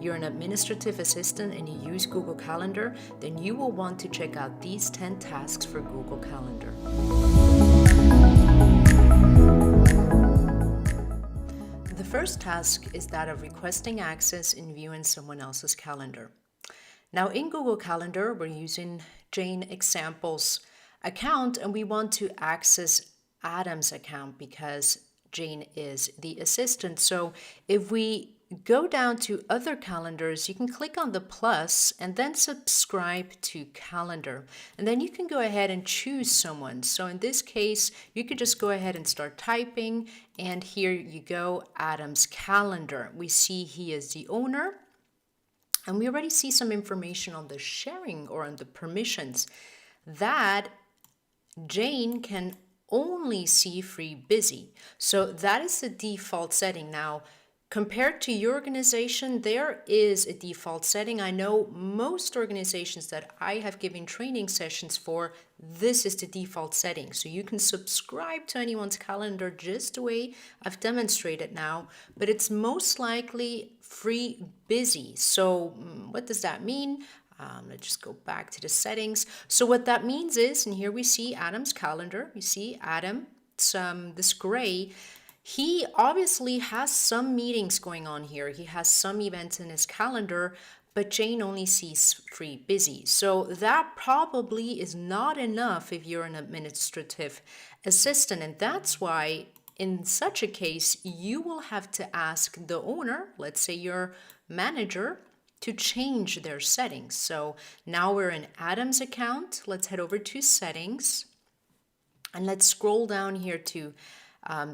you're an administrative assistant and you use Google Calendar, then you will want to check out these 10 tasks for Google Calendar. The first task is that of requesting access and viewing someone else's calendar. Now in Google Calendar, we're using Jane Example's account and we want to access Adam's account because Jane is the assistant. So if we go down to other calendars, you can click on the plus and then subscribe to calendar. And then you can go ahead and choose someone. So in this case, you could just go ahead and start typing. And here you go, Adam's calendar. We see he is the owner. And we already see some information on the sharing or on the permissions that Jane can only see free busy. So that is the default setting. Now, compared to your organization, there is a default setting. I know most organizations that I have given training sessions for, this is the default setting. So you can subscribe to anyone's calendar just the way I've demonstrated now, but it's most likely free busy. So what does that mean? Let's just go back to the settings. So what that means is, and here we see Adam's calendar. You see Adam, this gray. He obviously has some meetings going on here. He has some events in his calendar, but Jane only sees free busy. So that probably is not enough if you're an administrative assistant. And that's why in such a case, you will have to ask the owner, let's say your manager, to change their settings. So now we're in Adam's account. Let's head over to settings and let's scroll down here to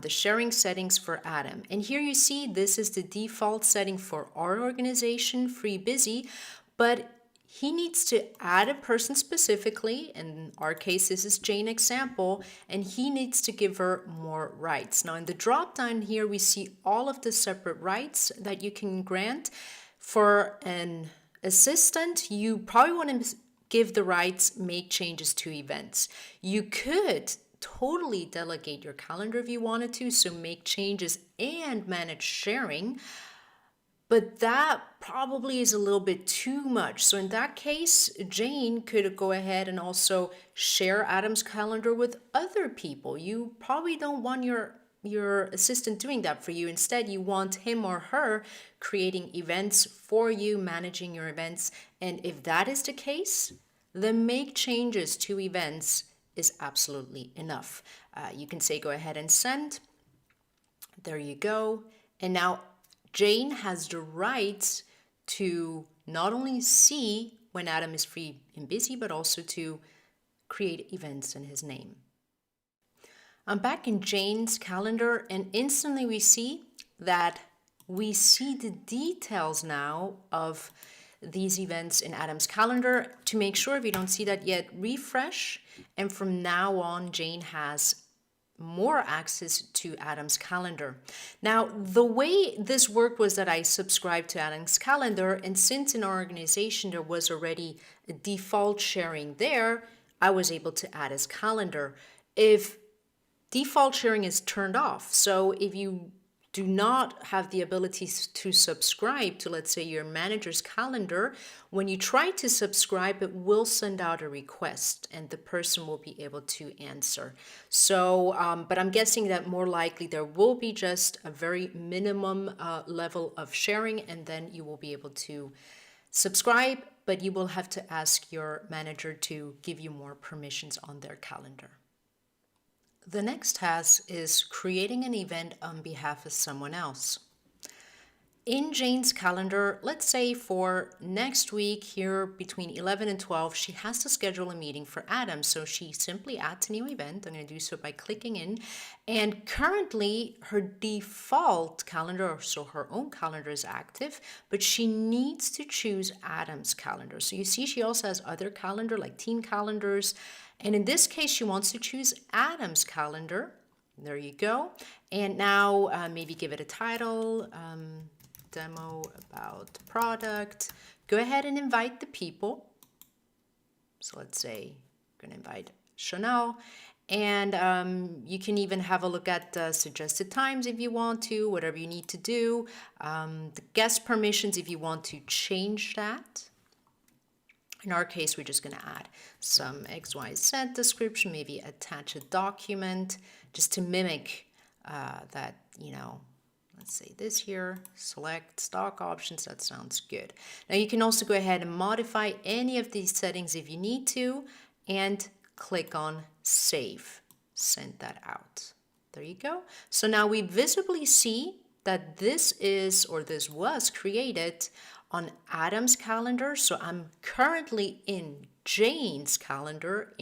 the sharing settings for Adam. And here you see this is the default setting for our organization, free busy, but he needs to add a person specifically. In our case, this is Jane Example, and he needs to give her more rights. Now in the drop down here, we see all of the separate rights that you can grant. For an assistant, you probably want to give the rights, make changes to events. You could totally delegate your calendar if you wanted to, so make changes and manage sharing, but that probably is a little bit too much. So in that case, Jane could go ahead and also share Adam's calendar with other people. You probably don't want your assistant doing that for you. Instead, you want him or her creating events for you, managing your events. And if that is the case, then make changes to events is absolutely enough. You can say go ahead and send. There you go. And now Jane has the rights to not only see when Adam is free and busy, but also to create events in his name. I'm back in Jane's calendar and instantly we see the details now of these events in Adam's calendar. To make sure if you don't see that yet, refresh. And from now on, Jane has more access to Adam's calendar. Now, the way this worked was that I subscribed to Adam's calendar, and since in our organization there was already a default sharing there, I was able to add his calendar. If default sharing is turned off, so if you do not have the ability to subscribe to, let's say, your manager's calendar, when you try to subscribe, it will send out a request and the person will be able to answer. So, but I'm guessing that more likely there will be just a very minimum level of sharing, and then you will be able to subscribe, but you will have to ask your manager to give you more permissions on their calendar. The next task is creating an event on behalf of someone else. In Jane's calendar, let's say for next week here between 11 and 12, she has to schedule a meeting for Adam. So she simply adds a new event. I'm going to do so by clicking in. And currently her default calendar, so her own calendar, is active, but she needs to choose Adam's calendar. So you see she also has other calendar like team calendars. And in this case, she wants to choose Adam's calendar. There you go. And now maybe give it a title, demo about product. Go ahead and invite the people. So let's say I'm going to invite Chanel. And you can even have a look at the suggested times if you want to, whatever you need to do. The guest permissions if you want to change that. In our case, we're just going to add some XYZ description, maybe attach a document just to mimic that, let's say this here, select stock options. That sounds good. Now you can also go ahead and modify any of these settings if you need to and click on save. Send that out. There you go. So now we visibly see that this was created on Adam's calendar. So I'm currently in Jane's calendar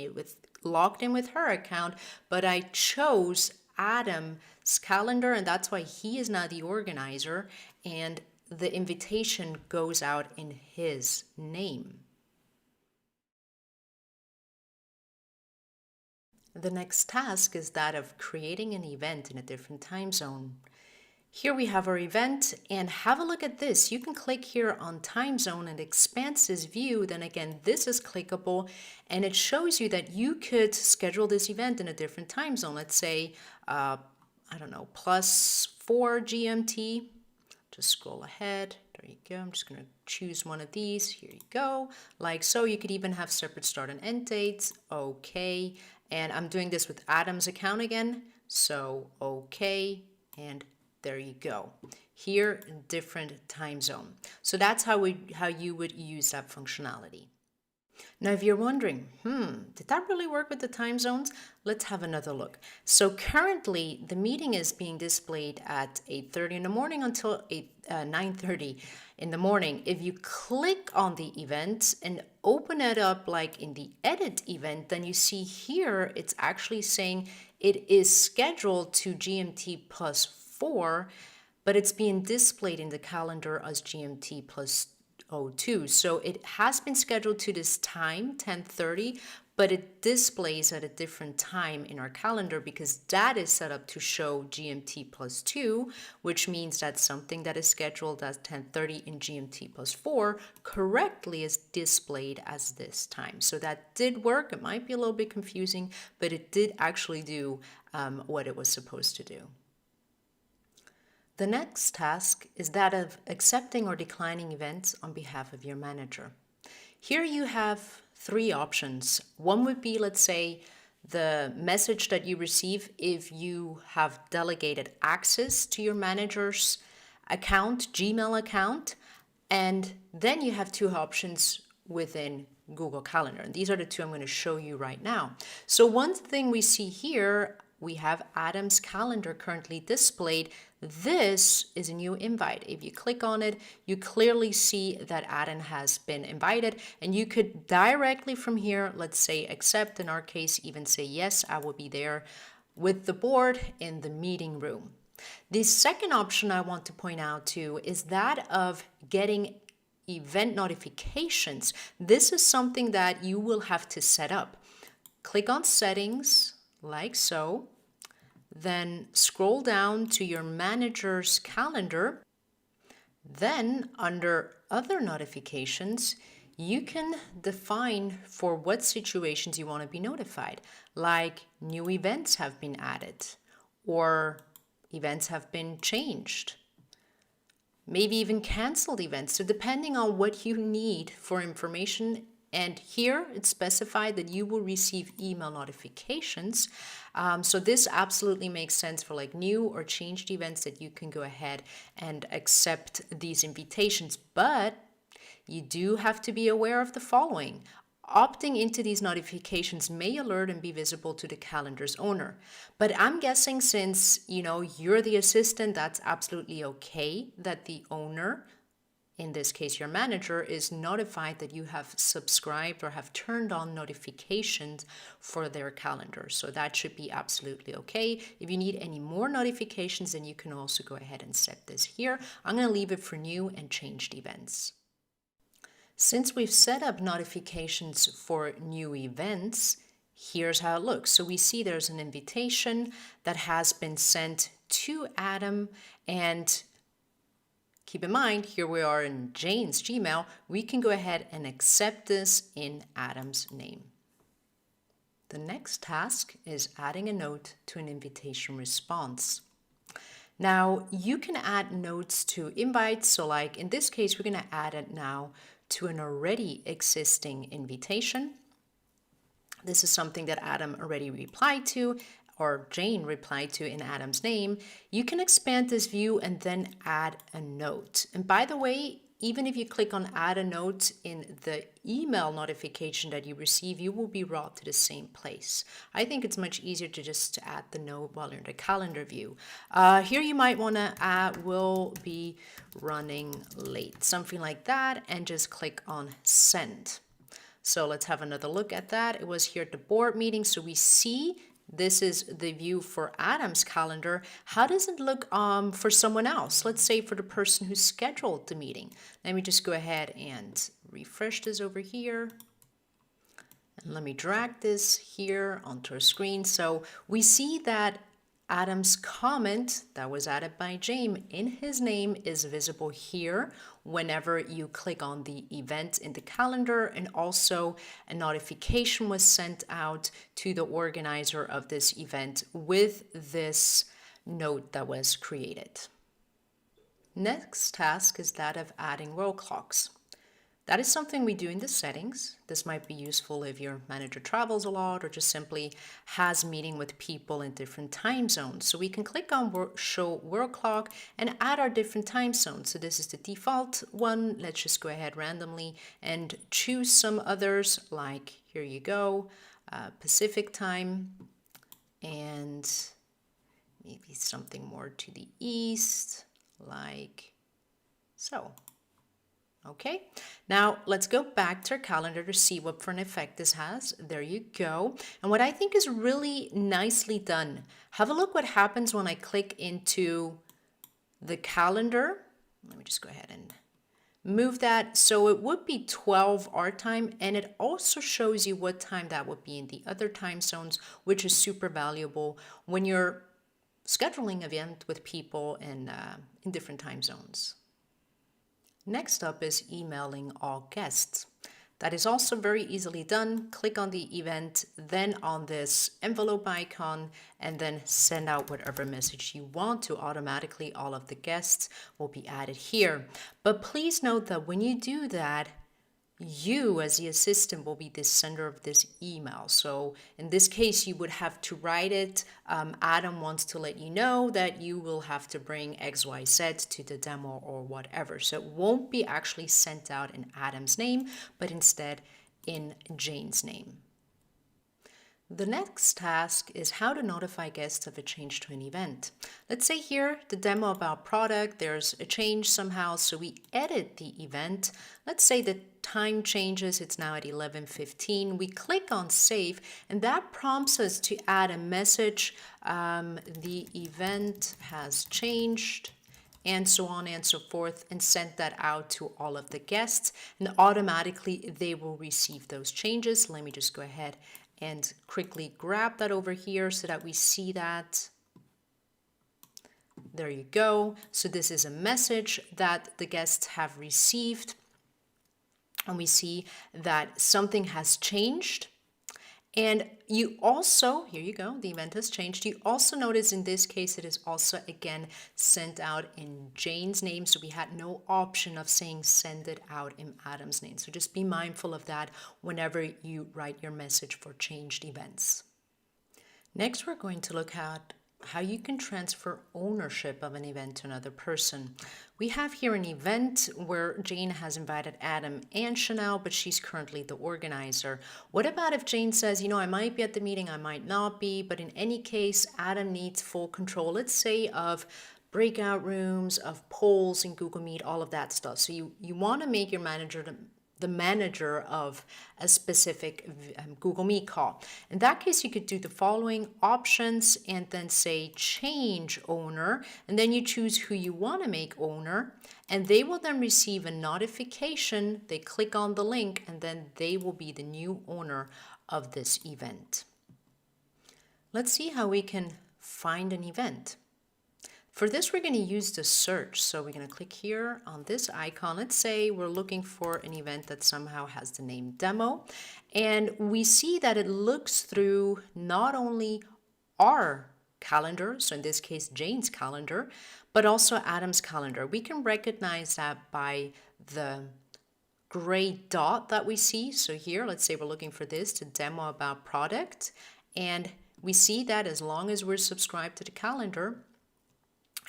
logged in with her account, but I chose Adam's calendar, and that's why he is now the organizer, and the invitation goes out in his name. The next task is that of creating an event in a different time zone. Here we have our event, and have a look at this. You can click here on time zone and it expands this view. Then again, this is clickable and it shows you that you could schedule this event in a different time zone. Let's say, I don't know, +4 GMT. Just scroll ahead. There you go. I'm just going to choose one of these. Here you go. Like so. You could even have separate start and end dates. Okay. And I'm doing this with Adam's account again. So, okay. And there you go. Here, different time zone. So that's how you would use that functionality. Now, if you're wondering, did that really work with the time zones? Let's have another look. So currently, the meeting is being displayed at 8:30 in the morning until 9:30 in the morning. If you click on the event and open it up like in the edit event, then you see here, it's actually saying it is scheduled to GMT +4, but it's being displayed in the calendar as GMT +02. So it has been scheduled to this time, 10:30, but it displays at a different time in our calendar because that is set up to show GMT +2, which means that something that is scheduled as 10:30 in GMT +4 correctly is displayed as this time. So that did work. It might be a little bit confusing, but it did actually do what it was supposed to do. The next task is that of accepting or declining events on behalf of your manager. Here you have 3 options. One would be, let's say, the message that you receive if you have delegated access to your manager's account, Gmail account, and then you have 2 options within Google Calendar. And these are the 2 I'm going to show you right now. So one thing we see here, we have Adam's calendar currently displayed. This is a new invite. If you click on it, you clearly see that Adam has been invited, and you could directly from here, let's say accept, in our case, even say yes, I will be there with the board in the meeting room. The second option I want to point out too is that of getting event notifications. This is something that you will have to set up. Click on settings, like so, then scroll down to your manager's calendar. Then under other notifications, you can define for what situations you want to be notified, like new events have been added or events have been changed, maybe even canceled events. So depending on what you need for information. And here it's specified that you will receive email notifications. So this absolutely makes sense for like new or changed events that you can go ahead and accept these invitations. But you do have to be aware of the following. Opting into these notifications may alert and be visible to the calendar's owner. But I'm guessing since, you're the assistant, that's absolutely okay that the owner, in this case your manager, is notified that you have subscribed or have turned on notifications for their calendar. So that should be absolutely okay. If you need any more notifications, then you can also go ahead and set this here. I'm going to leave it for new and changed events. Since we've set up notifications for new events, here's how it looks. So we see there's an invitation that has been sent to Adam, and keep in mind, here we are in Jane's Gmail. We can go ahead and accept this in Adam's name. The next task is adding a note to an invitation response. Now, you can add notes to invites. So like in this case, we're going to add it now to an already existing invitation. This is something that Adam already replied to, or Jane replied to in Adam's name. You can expand this view and then add a note. And by the way, even if you click on add a note in the email notification that you receive, you will be brought to the same place. I think it's much easier to just add the note while you're in the calendar view. Here you might want to add will be running late, something like that, and just click on send. So let's have another look at that. It was here at the board meeting. So we see this is the view for Adam's calendar. How does it look for someone else? Let's say for the person who scheduled the meeting. Let me just go ahead and refresh this over here. And let me drag this here onto our screen. So we see that Adam's comment that was added by James in his name is visible here whenever you click on the event in the calendar, and also a notification was sent out to the organizer of this event with this note that was created. Next task is that of adding roll clocks. That is something we do in the settings. This might be useful if your manager travels a lot or just simply has meeting with people in different time zones. So we can click on show world clock and add our different time zones. So this is the default one. Let's just go ahead randomly and choose some others, like here you go, Pacific time, and maybe something more to the east, like so. Okay, now let's go back to our calendar to see what for an effect this has. There you go. And what I think is really nicely done, have a look what happens when I click into the calendar. Let me just go ahead and move that. So it would be 12 our time, and it also shows you what time that would be in the other time zones, which is super valuable when you're scheduling an event with people in different time zones. Next up is emailing all guests. That is also very easily done. Click on the event, then on this envelope icon, and then send out whatever message you want to. Automatically, all of the guests will be added here. But please note that when you do that, you as the assistant will be the sender of this email. So in this case, you would have to write it. Adam wants to let you know that you will have to bring XYZ to the demo or whatever. So it won't be actually sent out in Adam's name, but instead in Jane's name. The next task is how to notify guests of a change to an event. Let's say here, the demo about product, there's a change somehow, so we edit the event. Let's say the time changes, it's now at 11:15. We click on save, and that prompts us to add a message, the event has changed, and so on and so forth, and send that out to all of the guests, and automatically they will receive those changes. Let me just go ahead and quickly grab that over here so that we see that. There you go. So this is a message that the guests have received. And we see that something has changed. And you also, here you go, the event has changed. You also notice in this case, it is also again sent out in Jane's name. So we had no option of saying send it out in Adam's name. So just be mindful of that whenever you write your message for changed events. Next, we're going to look at how you can transfer ownership of an event to another person. We have here an event where Jane has invited Adam and Chanel, but she's currently the organizer. What about if Jane says, I might be at the meeting, I might not be, but in any case, Adam needs full control, let's say of breakout rooms, of polls in Google Meet, all of that stuff. So you want to make your manager the manager of a specific Google Meet call. In that case, you could do the following options and then say change owner, and then you choose who you want to make owner, and they will then receive a notification. They click on the link, and then they will be the new owner of this event. Let's see how we can find an event. For this, we're going to use the search. So we're going to click here on this icon. Let's say we're looking for an event that somehow has the name demo. And we see that it looks through not only our calendar, so in this case, Jane's calendar, but also Adam's calendar. We can recognize that by the gray dot that we see. So here, let's say we're looking for this to demo about product. And we see that as long as we're subscribed to the calendar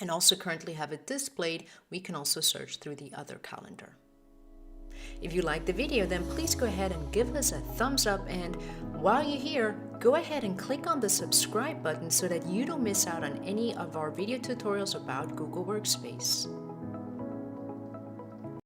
and also currently have it displayed, we can also search through the other calendar. If you liked the video, then please go ahead and give us a thumbs up, and while you're here, go ahead and click on the subscribe button so that you don't miss out on any of our video tutorials about Google Workspace.